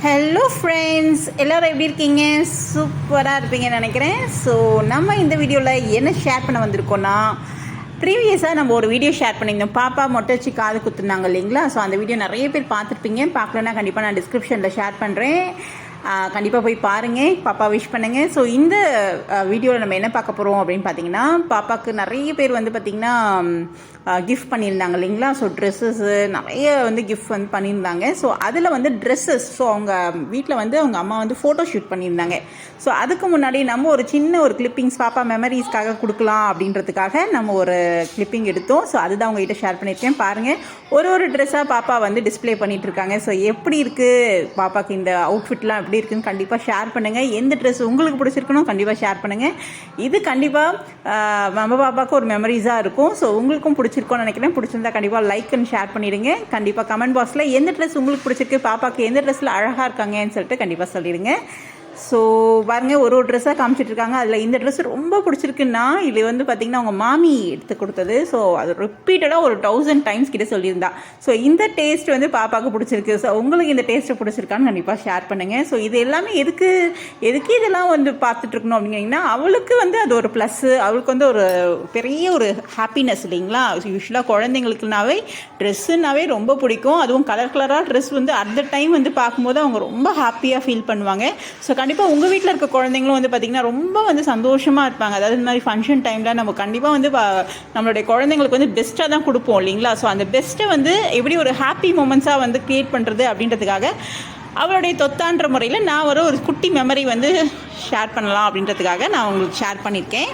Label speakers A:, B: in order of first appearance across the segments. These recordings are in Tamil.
A: ஹலோ ஃப்ரெண்ட்ஸ், எல்லோரும் எப்படி இருக்கீங்க? சூப்பராக இருப்பீங்கன்னு நினைக்கிறேன். ஸோ நம்ம இந்த வீடியோவில் என்ன ஷேர் பண்ண வந்திருக்கோன்னா, ப்ரீவியஸாக நம்ம ஒரு வீடியோ ஷேர் பண்ணியிருந்தோம். பாப்பா மொட்டை வச்சு காது குத்துனாங்க இல்லைங்களா? ஸோ அந்த வீடியோ நிறைய பேர் பார்த்துருப்பீங்க. பார்க்கலன்னா கண்டிப்பாக நான் டிஸ்கிரிப்ஷனில் ஷேர் பண்ணுறேன். கண்டிப்பாக போய் பாருங்கள், பாப்பா விஷ் பண்ணுங்கள். ஸோ இந்த வீடியோவில் நம்ம என்ன பார்க்க போகிறோம் அப்படின்னு பார்த்தீங்கன்னா, பாப்பாவுக்கு நிறைய பேர் வந்து பார்த்திங்கன்னா கிஃப்ட் பண்ணியிருந்தாங்க இல்லைங்களா? ஸோ ட்ரெஸ்ஸஸ்ஸு நிறைய வந்து கிஃப்ட் வந்து பண்ணியிருந்தாங்க. ஸோ அதில் வந்து ட்ரெஸ்ஸஸ், ஸோ அவங்க வீட்டில் வந்து அவங்க அம்மா வந்து ஃபோட்டோ ஷூட் பண்ணியிருந்தாங்க. ஸோ அதுக்கு முன்னாடி நம்ம ஒரு சின்ன ஒரு கிளிப்பிங்ஸ் பாப்பா மெமரிஸ்க்காக கொடுக்கலாம் அப்படின்றதுக்காக நம்ம ஒரு கிளிப்பிங் எடுத்தோம். ஸோ அதுதான் உங்ககிட்ட ஷேர் பண்ணியிருக்கேன். பாருங்கள், ஒரு ட்ரெஸ்ஸாக பாப்பா வந்து டிஸ்பிளே பண்ணிகிட்ருக்காங்க. ஸோ எப்படி இருக்குது பாப்பாவுக்கு இந்த அவுட்ஃபிட்லாம் எப்படி இருக்குன்னு கண்டிப்பாக ஷேர் பண்ணுங்கள். எந்த ட்ரெஸ் உங்களுக்கு பிடிச்சிருக்கணும் கண்டிப்பாக ஷேர் பண்ணுங்கள். இது கண்டிப்பாக நம்ம பாப்பாவுக்கு ஒரு மெமரிஸாக இருக்கும். ஸோ உங்களுக்கும் பிடிச்சிருக்கோன்னு நினைக்கிறேன். பிடிச்சிருந்தா கண்டிப்பாக லைக் அண்ட் ஷேர் பண்ணிடுங்க. கண்டிப்பாக கமெண்ட் பாக்ஸில் எந்த ட்ரெஸ் உங்களுக்கு பிடிச்சிருக்கு, பாப்பாவுக்கு எந்த ட்ரெஸ்ஸில் அழகாக இருக்காங்கன்னு சொல்லிட்டு கண்டிப்பாக சொல்லிடுங்க. ஸோ பாருங்கள், ஒரு ட்ரெஸ்ஸாக காமிச்சிட்ருக்காங்க. அதில் இந்த ட்ரெஸ் ரொம்ப பிடிச்சிருக்குன்னா, இது வந்து பார்த்திங்கன்னா அவங்க மாமி எடுத்து கொடுத்தது. ஸோ அது ரிப்பீட்டடாக ஒரு 1000 டைம்ஸ் கிட்ட சொல்லியிருந்தா. ஸோ இந்த டேஸ்ட் வந்து பாப்பாவுக்கு பிடிச்சிருக்கு. ஸோ உங்களுக்கு இந்த டேஸ்ட்டு பிடிச்சிருக்கான்னு கண்டிப்பாக ஷேர் பண்ணுங்கள். ஸோ இது எல்லாமே எதுக்கு இதெல்லாம் வந்து பார்த்துட்ருக்கணும் அப்படிங்கன்னா, அவளுக்கு வந்து அது ஒரு ப்ளஸ்ஸு, அவளுக்கு வந்து ஒரு பெரிய ஒரு ஹாப்பினஸ் இல்லைங்களா? யூஸ்வலாக குழந்தைங்களுக்குனாவே ட்ரெஸ்ஸுனாவே ரொம்ப பிடிக்கும். அதுவும் கலராக ட்ரெஸ் வந்து அந்த டைம் வந்து பார்க்கும்போது அவங்க ரொம்ப ஹாப்பியாக ஃபீல் பண்ணுவாங்க. ஸோ கண்டிப்பாக உங்கள் வீட்டில் இருக்க குழந்தைங்களும் வந்து பார்த்திங்கன்னா ரொம்ப வந்து சந்தோஷமாக இருப்பாங்க. அதாவது இந்த மாதிரி ஃபங்க்ஷன் டைமில் நம்ம கண்டிப்பாக வந்து நம்மளுடைய குழந்தைங்களுக்கு வந்து பெஸ்ட்டாக தான் கொடுப்போம் இல்லைங்களா? ஸோ அந்த பெஸ்ட்டை வந்து எப்படி ஒரு ஹாப்பி மூமெண்ட்ஸாக வந்து க்ரியேட் பண்ணுறது அப்படின்றதுக்காக அவளுடைய தொத்தான்ற முறையில் நான் ஒரு குட்டி மெமரி வந்து ஷேர் பண்ணலாம் அப்படின்றதுக்காக நான் உங்களுக்கு ஷேர் பண்ணியிருக்கேன்.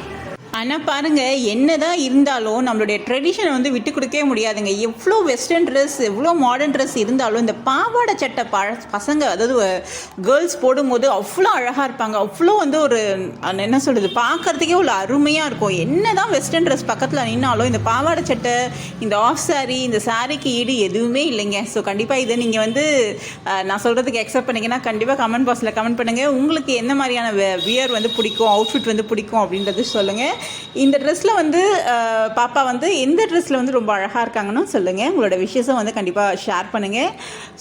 A: ஆனால் பாருங்கள், என்ன தான் இருந்தாலும் நம்மளுடைய ட்ரெடிஷனை வந்து விட்டு கொடுக்கவே முடியாதுங்க. எவ்வளோ வெஸ்டர்ன் ட்ரெஸ், எவ்வளோ மாடர்ன் ட்ரெஸ் இருந்தாலும் இந்த பாவாடை சட்டை பசங்க, அதாவது கேர்ள்ஸ் போடும்போது அவ்வளோ அழகாக இருப்பாங்க. அவ்வளோ வந்து ஒரு என்ன சொல்கிறது, பார்க்குறதுக்கே ஒரு அருமையாக இருக்கும். என்ன தான் வெஸ்டர்ன் ட்ரெஸ் பக்கத்தில் நின்னாலும் இந்த பாவாடை சட்டை, இந்த ஆஃப் சாரீ, இந்த சாரீக்கு ஈடு எதுவுமே இல்லைங்க. ஸோ கண்டிப்பாக இதை நீங்கள் வந்து நான் சொல்கிறதுக்கு அக்செப்ட் பண்ணிங்கன்னா கண்டிப்பாக கமெண்ட் பாக்ஸில் கமெண்ட் பண்ணுங்கள். உங்களுக்கு என்ன மாதிரியான வியர் வந்து பிடிக்கும், அவுட்ஃபிட் வந்து பிடிக்கும் அப்படின்றது சொல்லுங்கள். இந்த ட்ரெஸ்ஸில் வந்து பாப்பா வந்து எந்த ட்ரெஸ்ஸில் வந்து ரொம்ப அழகாக இருக்காங்கன்னு சொல்லுங்கள். உங்களோட விஷயஸும் வந்து கண்டிப்பாக ஷேர் பண்ணுங்கள்.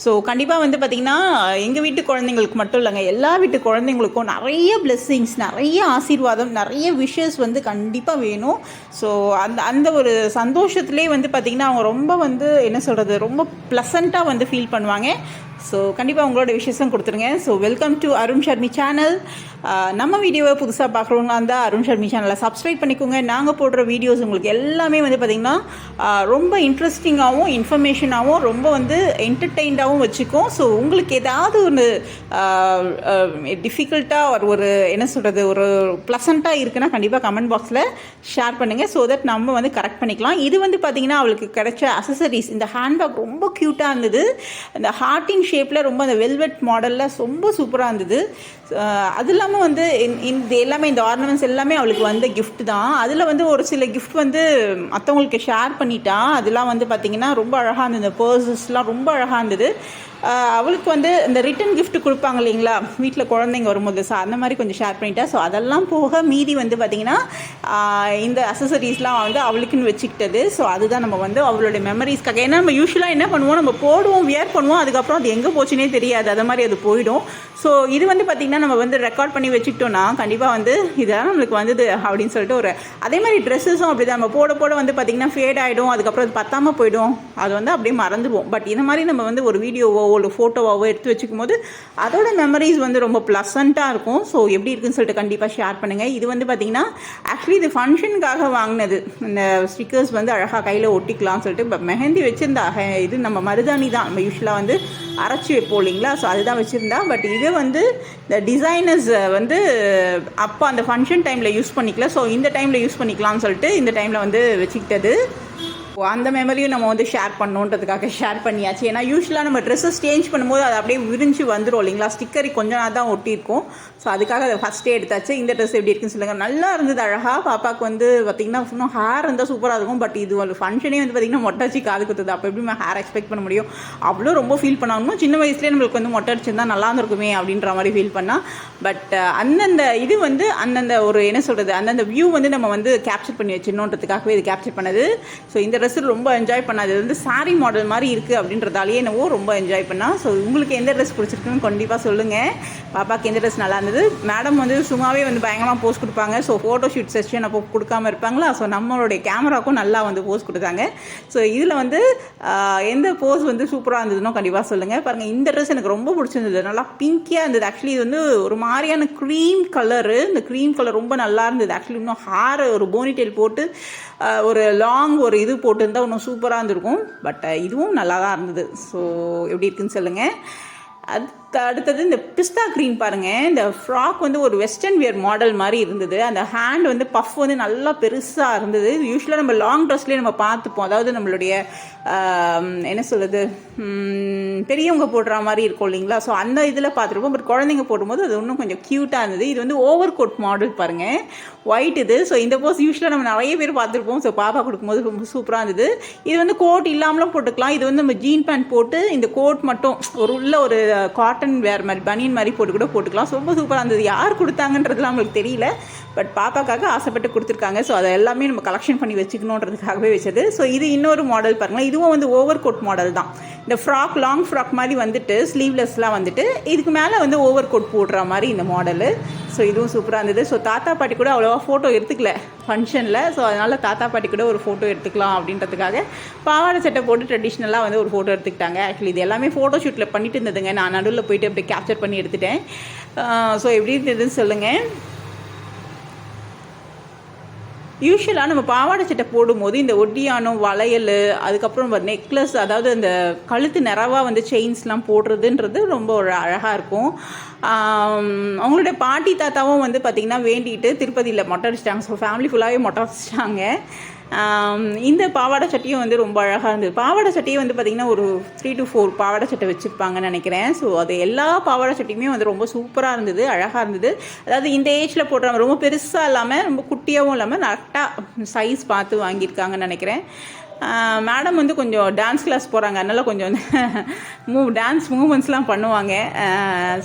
A: ஸோ கண்டிப்பாக வந்து பார்த்திங்கன்னா எங்கள் வீட்டு குழந்தைங்களுக்கு மட்டும் இல்லைங்க, எல்லா வீட்டு குழந்தைங்களுக்கும் நிறைய பிளெஸ்ஸிங்ஸ், நிறைய ஆசீர்வாதம், நிறைய விஷஸ் வந்து கண்டிப்பாக வேணும். ஸோ அந்த ஒரு சந்தோஷத்துலேயே வந்து பார்த்திங்கன்னா அவங்க ரொம்ப வந்து என்ன சொல்கிறது, ரொம்ப ப்ளசண்ட்டாக வந்து ஃபீல் பண்ணுவாங்க. ஸோ கண்டிப்பாக உங்களோட விஷயஸும் கொடுத்துருங்க. So welcome to Arun Sharmi channel. நம்ம வீடியோவை புதுசாக பார்க்குறவங்க இருந்தால் அருண் ஷர்மி சேனலை சப்ஸ்கிரைப் பண்ணிக்கோங்க. நாங்கள் போடுற வீடியோஸ் உங்களுக்கு எல்லாமே வந்து பார்த்திங்கன்னா ரொம்ப இன்ட்ரெஸ்டிங்காகவும் இன்ஃபர்மேஷனாகவும் ரொம்ப வந்து என்டர்டெயின்டாகவும் வச்சுக்கும். ஸோ உங்களுக்கு ஏதாவது ஒன்று டிஃபிகல்ட்டாக ஒரு என்ன சொல்கிறது, ஒரு ப்ளசண்ட்டாக இருக்குன்னா கண்டிப்பாக கமெண்ட் பாக்ஸில் ஷேர் பண்ணுங்கள். ஸோ தட் நம்ம வந்து கரெக்ட் பண்ணிக்கலாம். இது வந்து பார்த்திங்கன்னா அவளுக்கு கிடைச்ச அசசரிஸ், இந்த ஹேண்ட்பேக் ரொம்ப க்யூட்டாக இருந்தது. இந்த ஹார்ட்டின் ஷேப்பில் ரொம்ப அந்த வெல்வெட் மாடலில் ரொம்ப சூப்பராக இருந்தது. அது இல்லாமல் வந்து இந்த எல்லாமே இந்த ஆர்னமெண்ட்ஸ் எல்லாமே அவளுக்கு வந்த கிஃப்ட் தான். அதில் வந்து ஒரு சில கிஃப்ட் வந்து மற்றவங்களுக்கு ஷேர் பண்ணிட்டா. அதெல்லாம் வந்து பார்த்திங்கன்னா ரொம்ப அழகாக இருந்தது. இந்த பர்சஸ்லாம் ரொம்ப அழகாக இருந்தது. அவளுக்கு வந்து இந்த ரிட்டன் கிஃப்ட் கொடுப்பாங்க இல்லைங்களா வீட்டில் குழந்தைங்க வரும்போது, ஸோ அந்த மாதிரி கொஞ்சம் ஷேர் பண்ணிட்டா. ஸோ அதெல்லாம் போக மீதி வந்து பார்த்திங்கன்னா இந்த அசசரிஸ்லாம் வந்து அவளுக்குன்னு வச்சுக்கிட்டது. ஸோ அதுதான் நம்ம வந்து அவளுடைய மெமரிஸ்க்காக. ஏன்னா நம்ம யூஸ்வலாக என்ன பண்ணுவோம், நம்ம போடுவோம், வியர் பண்ணுவோம், அதுக்கப்புறம் அது எங்கே போச்சுன்னே தெரியாது, அது மாதிரி அது போயிடும். ஸோ இது வந்து பார்த்திங்கன்னா நம்ம வந்து ரெக்கார்ட் பண்ணி வச்சுக்கிட்டோன்னா கண்டிப்பாக வந்து இதெல்லாம் நம்மளுக்கு வந்தது அப்படின்னு சொல்லிட்டு ஒரு அதே மாதிரி ட்ரெஸ்ஸஸும் அப்படி தான் நம்ம போட வந்து பார்த்திங்கன்னா ஃபேட் ஆகிடும், அதுக்கப்புறம் அது பத்தாமல் போயிடும், அது வந்து அப்படியே மறந்துடுவோம். பட் இந்த மாதிரி நம்ம வந்து ஒரு வீடியோவோ ஒரு ஃபோட்டோவாவோ எடுத்து வச்சுக்கும் போது அதோட மெமரிஸ் வந்து ரொம்ப ப்ளசண்ட்டாக இருக்கும். ஸோ எப்படி இருக்குன்னு சொல்லிட்டு கண்டிப்பாக ஷேர் பண்ணுங்கள். இது வந்து பார்த்திங்கன்னா ஆக்சுவலி இது ஃபங்க்ஷனுக்காக வாங்கினது. இந்த ஸ்டிக்கர்ஸ் வந்து அழகாக கையில் ஒட்டிக்கலாம்னு சொல்லிட்டு மெஹந்தி வச்சுருந்தா. இது நம்ம மருதாணி தான் நம்ம யூஸ்வலாக வந்து அரைச்சி வைப்போம் இல்லைங்களா? ஸோ அதுதான் வச்சுருந்தா. பட் இது வந்து இந்த டிசைனர்ஸ் வந்து அப்போ அந்த ஃபங்க்ஷன் டைமில் யூஸ் பண்ணிக்கல, ஸோ இந்த டைமில் யூஸ் பண்ணிக்கலாம்னு சொல்லிட்டு இந்த டைமில் வந்து வச்சுக்கிட்டது. அந்த மெமரியும் நம்ம வந்து ஷேர் பண்ணணுன்றதுக்காக ஷேர் பண்ணியாச்சு. ஏன்னா யூஸ்வலாக நம்ம ட்ரெஸ்ஸஸ் சேஞ்ச் பண்ணும்போது அது அப்படியே விரிஞ்சு வந்துடும் இல்லைங்களா? ஸ்டிக்கரி கொஞ்சம் நாள் தான் ஒட்டியிருக்கும். ஸோ அதுக்காக அதை ஃபஸ்ட்டே எடுத்தாச்சு. இந்த ட்ரெஸ் எப்படி இருக்குன்னு சொல்லுங்கள். நல்லா இருந்தது, அழகாக. பாப்பாவுக்கு வந்து பார்த்திங்கன்னா இன்னும் ஹேர் இருந்தால் சூப்பராக இருக்கும். பட் இது ஒரு ஃபங்க்ஷனே வந்து பார்த்திங்கன்னா மொட்டை வச்சு காது குத்துது. அப்போ எப்படி நம்ம ஹேர் எக்ஸ்பெக்ட் பண்ண முடியும்? அவ்வளோ ரொம்ப ஃபீல் பண்ணாலும் சின்ன வயசுலேயே நம்மளுக்கு வந்து மொட்டை அடிச்சிருந்தா நல்லா இருந்திருக்குமே அப்படின்ற மாதிரி ஃபீல் பண்ணால். பட் அந்தந்த இது வந்து அந்தந்த ஒரு என்ன சொல்கிறது, அந்தந்த வியூ வந்து நம்ம வந்து கேப்சர் பண்ணி வச்சிடணுன்றதுக்காகவே இது கேப்சர் பண்ணது. ஸோ இந்த ட்ரெஸ்ஸு ரொம்ப என்ஜாய் பண்ணா. அது வந்து சாரீ மாடல் மாதிரி இருக்குது அப்படின்றதாலேயே என்னவோ ரொம்ப என்ஜாய் பண்ணா. ஸோ உங்களுக்கு எந்த ட்ரெஸ் பிடிச்சிருக்குன்னு கண்டிப்பாக சொல்லுங்கள். பாப்பாவுக்கு எந்த ட்ரெஸ் நல்லா இருந்தது. மேடம் வந்து சும்மாவே வந்து பயங்கரமாக போஸ்ட் கொடுப்பாங்க. ஸோ ஃபோட்டோ ஷூட் செஷன் அப்போ கொடுக்காமல் இருப்பாங்களா. ஸோ நம்மளுடைய கேமராவுக்கும் நல்லா வந்து போஸ்ட் கொடுத்தாங்க. ஸோ இதில் வந்து எந்த போஸ் வந்து சூப்பராக இருந்ததுன்னோ கண்டிப்பாக சொல்லுங்கள். பாருங்கள், இந்த ட்ரெஸ் எனக்கு ரொம்ப பிடிச்சிருந்தது. நல்லா பிங்கியாக இருந்தது. ஆக்சுவலி இது வந்து ஒரு மாதிரியான க்ரீம் கலரு. இந்த க்ரீம் கலர் ரொம்ப நல்லா இருந்தது. ஆக்சுவலி இன்னும் ஹேர் ஒரு போனிடெயில் போட்டு ஒரு லாங் ஒரு இது போட்டுருந்தால் இன்னும் சூப்பராக இருந்திருக்கும். பட் இதுவும் நல்லா தான் இருந்தது. ஸோ எப்படி இருக்குன்னு சொல்லுங்கள். அடுத்தது இந்த பிஸ்தா க்ரீன் பாருங்கள். இந்த ஃப்ராக் வந்து ஒரு வெஸ்டர்ன் வியர் மாடல் மாதிரி இருந்தது. அந்த ஹேண்ட் வந்து பஃப் வந்து நல்லா பெருசாக இருந்தது. யூஸ்வலாக நம்ம லாங் ட்ரெஸ்லேயே நம்ம பார்த்துப்போம். அதாவது நம்மளுடைய என்ன சொல்கிறது, பெரியவங்க போடுற மாதிரி இருக்கும் இல்லைங்களா. ஸோ அந்த இதில் பார்த்துருப்போம். பட் குழந்தைங்க போடும்போது அது இன்னும் கொஞ்சம் க்யூட்டாக இருந்தது. இது வந்து ஓவர் கோட் மாடல் பாருங்கள், ஒயிட் இது. ஸோ இந்த போஸ் யூஸ்வலாக நம்ம நிறைய பேர் பார்த்துருப்போம். ஸோ பாப்பா கொடுக்கும்போது ரொம்ப சூப்பராக இருந்தது. இது வந்து கோட் இல்லாமலும் போட்டுக்கலாம். இது வந்து நம்ம ஜீன் பேண்ட் போட்டு இந்த கோட் மட்டும் ஒரு காட்டன் வேறு மாதிரி பனியன் மாதிரி போட்டு கூட போட்டுக்கலாம். ரொம்ப சூப்பராக இருந்தது. யார் கொடுத்தாங்கன்றதுலாம் நம்மளுக்கு தெரியல. பட் பாப்பாக்காக ஆசைப்பட்டு கொடுத்துருக்காங்க. ஸோ அதை எல்லாமே நம்ம கலெக்ஷன் பண்ணி வச்சுக்கணுன்றதுக்காகவே வச்சது. ஸோ இது இன்னொரு மாடல் பாருங்களேன். இதுவும் வந்து ஓவர் கோட் மாடல் தான். இந்த ஃப்ராக் லாங் ஃப்ராக் மாதிரி வந்துட்டு ஸ்லீவ்லெஸ்லாம் வந்துட்டு இதுக்கு மேலே வந்து ஓவர் கோட் போடுற மாதிரி இந்த மாடலு. ஸோ இதுவும் சூப்பராக இருந்தது. ஸோ தாத்தா பாட்டி கூட அவ்வளோவா ஃபோட்டோ எடுத்துக்கல ஃபங்க்ஷனில். ஸோ அதனால் தாத்தா பாட்டி கூட ஒரு ஃபோட்டோ எடுத்துக்கலாம் அப்படின்றதுக்காக பாவாடை சட்டை போட்டு ட்ரெடிஷ்னலாக வந்து ஒரு ஃபோட்டோ எடுத்துக்கிட்டாங்க. ஆக்சுவலி இது எல்லாமே ஃபோட்டோ ஷூட்டில் பண்ணிட்டு இருந்ததுங்க. நான் நடுவில் போயிட்டு அப்படியே கேப்சர் பண்ணி எடுத்துட்டேன். ஸோ எப்படி இருந்ததுன்னு சொல்லுங்கள். யூஸ்வலாக நம்ம பாவாடை சட்டை போடும்போது இந்த ஒட்டியானம், வளையல், அதுக்கப்புறம் நெக்லஸ், அதாவது அந்த கழுத்து நிறைவாக வந்து செயின்ஸ்லாம் போடுறதுன்றது ரொம்ப ஒரு அழகாக இருக்கும். அவங்களுடைய பாட்டி தாத்தாவும் வந்து பார்த்திங்கன்னா வேண்டிட்டு திருப்பதியில் மொட்டை அடிச்சிட்டாங்க. ஸோ ஃபேமிலி ஃபுல்லாகவே மொட்டை அடிச்சிட்டாங்க. இந்த பாவாடை சட்டையும் வந்து ரொம்ப அழகாக இருந்தது. பாவாடை சட்டையும் வந்து பார்த்திங்கன்னா ஒரு 3 to 4 பாவாடை சட்டை வச்சுருப்பாங்கன்னு நினைக்கிறேன். ஸோ அது எல்லா பாவாடை சட்டையுமே வந்து ரொம்ப சூப்பராக இருந்தது, அழகாக இருந்தது. அதாவது இந்த ஏஜில் போடுறாங்க, ரொம்ப பெருசாக இல்லாமல் ரொம்ப குட்டியாகவும் இல்லாமல் கரெக்டாக சைஸ் பார்த்து வாங்கியிருக்காங்கன்னு நினைக்கிறேன். மேடம் வந்து கொஞ்சம் டான்ஸ் கிளாஸ் போகிறாங்க. அதனால் கொஞ்சம் வந்து டான்ஸ் மூமெண்ட்ஸ்லாம் பண்ணுவாங்க.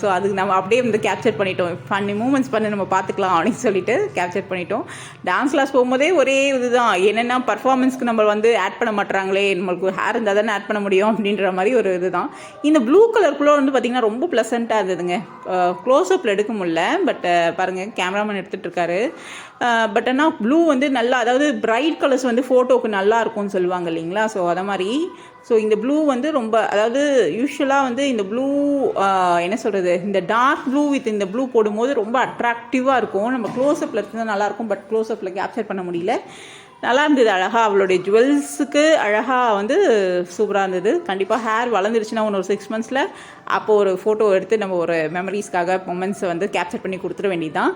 A: ஸோ அதுக்கு நம்ம அப்படியே வந்து கேப்சர் பண்ணிட்டோம். ஃபன்னி மூமெண்ட்ஸ் பண்ணி நம்ம பார்த்துக்கலாம் அப்படின்னு சொல்லிட்டு கேப்சர் பண்ணிட்டோம். டான்ஸ் கிளாஸ் போகும்போதே ஒரே இதுதான், என்னென்னா பர்ஃபார்மன்ஸ்க்கு நம்ம வந்து ஆட் பண்ண மாட்டுறாங்களே, நம்மளுக்கு ஹேர் இருந்தால் தானே ஆட் பண்ண முடியும் அப்படின்ற மாதிரி ஒரு இதுதான். இந்த ப்ளூ கலருக்குள்ளே வந்து பார்த்திங்கன்னா ரொம்ப ப்ளசண்ட்டாக இருந்ததுங்க. க்ளோஸ்அப்பில் எடுக்க முடியல. பட் பாருங்கள், கேமராமேன் எடுத்துகிட்டு இருக்காரு. பட் ஆனால் ப்ளூ வந்து நல்லா, அதாவது பிரைட் கலர்ஸ் வந்து ஃபோட்டோவுக்கு நல்லா இருக்கும்னு சொல்லுவாங்க இல்லைங்களா. ஸோ அதை மாதிரி ஸோ இந்த ப்ளூ வந்து ரொம்ப, அதாவது யூஸ்வலாக வந்து இந்த ப்ளூ என்ன சொல்கிறது, இந்த டார்க் ப்ளூ வித் இந்த ப்ளூ போடும்போது ரொம்ப அட்ராக்டிவாக இருக்கும். நம்ம க்ளோஸ்அப்பில் இருந்தால் நல்லாயிருக்கும். பட் க்ளோஸ்அப்பில் கேப்சர் பண்ண முடியல. நல்லா இருந்தது. அழகாக அவளுடைய ஜுவல்ஸுக்கு அழகாக வந்து சூப்பராக இருந்தது. கண்டிப்பாக ஹேர் வளர்ந்துருச்சுன்னா ஒரு 6 monthஸில் அப்போது ஒரு ஃபோட்டோ எடுத்து நம்ம ஒரு மெமரிஸ்க்காக மொமெண்ட்ஸை வந்து கேப்சர் பண்ணி கொடுத்துட வேண்டியதுதான்.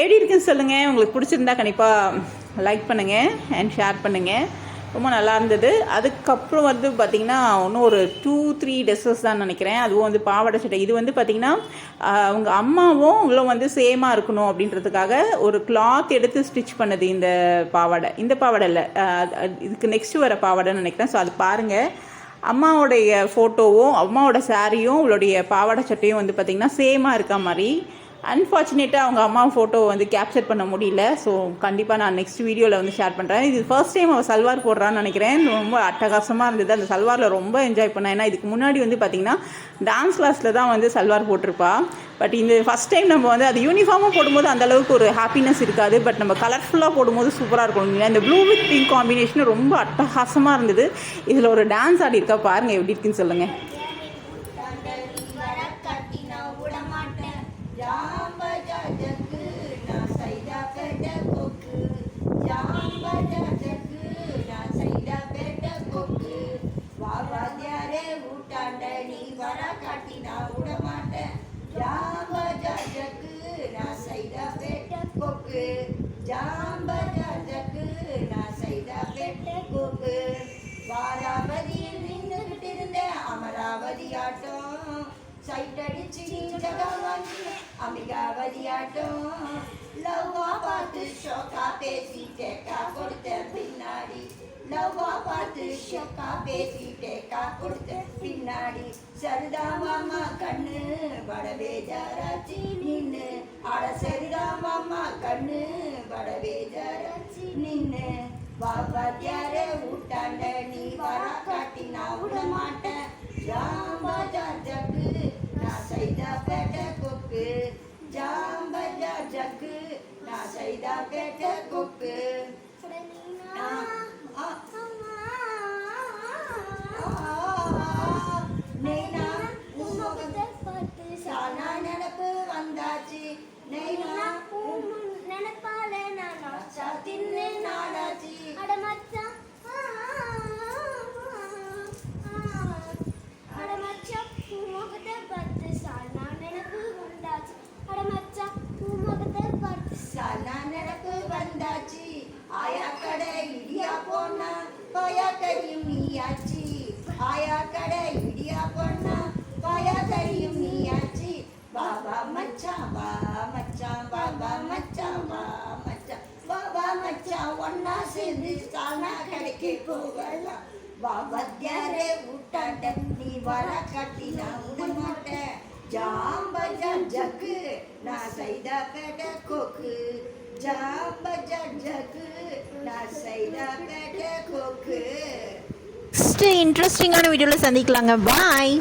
A: எப்படி இருக்குன்னு சொல்லுங்கள். உங்களுக்கு பிடிச்சிருந்தா கண்டிப்பாக லைக் பண்ணுங்கள் அண்ட் ஷேர் பண்ணுங்கள். ரொம்ப நல்லா இருந்தது. அதுக்கப்புறம் வந்து பார்த்திங்கன்னா இன்னும் ஒரு 2-3 ட்ரெஸ்ஸஸ் தான் நினைக்கிறேன். அதுவும் வந்து பாவாடை சட்டை. இது வந்து பார்த்திங்கன்னா அவங்க அம்மாவும் இவ்வளோ வந்து சேமாக இருக்கணும் அப்படின்றதுக்காக ஒரு கிளாத் எடுத்து ஸ்டிச் பண்ணது இந்த பாவாடை. இந்த பாவாடை இல்லை, இதுக்கு நெக்ஸ்ட் வர பாவாடைன்னு நினைக்கிறேன். ஸோ அது பாருங்கள், அம்மாவோடைய ஃபோட்டோவும் அம்மாவோட சாரியும் இவளுடைய பாவாடை சட்டையும் வந்து பார்த்திங்கன்னா சேமாக இருக்க மாதிரி. அன்ஃபார்ச்சுனேட்டாக அவங்க அம்மா ஃபோட்டோ வந்து கேப்சர் பண்ண முடியல. ஸோ கண்டிப்பாக நான் நெக்ஸ்ட் வீடியோவில் வந்து ஷேர் பண்ணுறேன். இது ஃபர்ஸ்ட் டைம் அவள் சல்வார் போடுறான்னு நினைக்கிறேன். ரொம்ப அட்டகாசமாக இருந்தது. அந்த சல்வாரில் ரொம்ப என்ஜாய் பண்ணேன். ஏன்னா இதுக்கு முன்னாடி வந்து பார்த்திங்கன்னா டான்ஸ் கிளாஸில் தான் வந்து சல்வார் போட்டிருப்பா. பட் இந்த ஃபஸ்ட் டைம் நம்ம வந்து அது யூனிஃபார்மாக போடும்போது அந்தளவுக்கு ஒரு ஹாப்பினஸ் இருக்காது. பட் நம்ம கலர்ஃபுல்லாக போடும்போது சூப்பராக இருக்கும் இல்லைங்களா. இந்த ப்ளூ வித் பிங்க் காம்பினேஷன் ரொம்ப அட்டகாசமாக இருந்தது. இதில் ஒரு டான்ஸ் ஆடி இருக்கா பாருங்கள், எப்படி இருக்குன்னு சொல்லுங்கள்.
B: வாராவதியில் நின்றுகிட்டு இருந்த அமராவதி ஆட்டம், சைட்டடிச்சு ஜகவாங்கி அம்பிகாவதி ஆட்டம், லவ்வா பார்த்து ஷோக்கா பேசி டேக்கா கொடுத்த பின்னாடி, லவ்வா பார்த்து ஷோக்கா பேசி டேக்கா கொடுத்த பின்னாடி, சரிதா மாமா கண்ணு படவே ஜராச்சி நின்னு, அட சரிதா மாமா கண்ணு படவே ஜராச்சி நின்னு, வாத்தியாரே ஊட்டாண்ட நீ வர காட்டி நான் விட மாட்டேன் ஜாம்பஜா ஜக்கு நான் செய்தா பேட்ட கொக்கு ஜாம்பஜா ஜக்கு நான் செய்தா பேட்ட கொக்கு நெய்னா சானா நினப்பு வந்தாச்சு நெய்னா
C: நினைப்பால நான்
B: தின்னு நாடாச்சு
C: அட மச்சான் அட மச்சான் முகத்தை பார்த்து சானா நினைப்பு வந்தாச்சு அட மச்சான் முகத்தை பார்த்து
B: சானா நினப்பு வந்தாச்சு ஆயா கடை இடியா போனா பாயா கறியும் நீயாச்சு ஆயா கடை இடியா போனா பாயா கறியும் நீயாச்சு பாபா மச்சான் வா மச்சான் பாபா மச்சான் வா மச்சான் பாபா மச்சான் ஒன்னா சேர்ந்து சானா கடைக்கு போகலாம் வாத்தியாரே ஊட்டாண்ட நீ வர கட்டி நான் விட மாட்டேன் ஜாம்பஜா ஜக்கு நான் செய்தா பேட்ட கொக்கு ஜாம்பஜா ஜக்கு நான் செய்தா பேட்ட கொக்கு
A: நெக்ஸ்ட் இன்ட்ரெஸ்டிங்கான வீடியோவில் சந்திக்கலாங்க பாய்.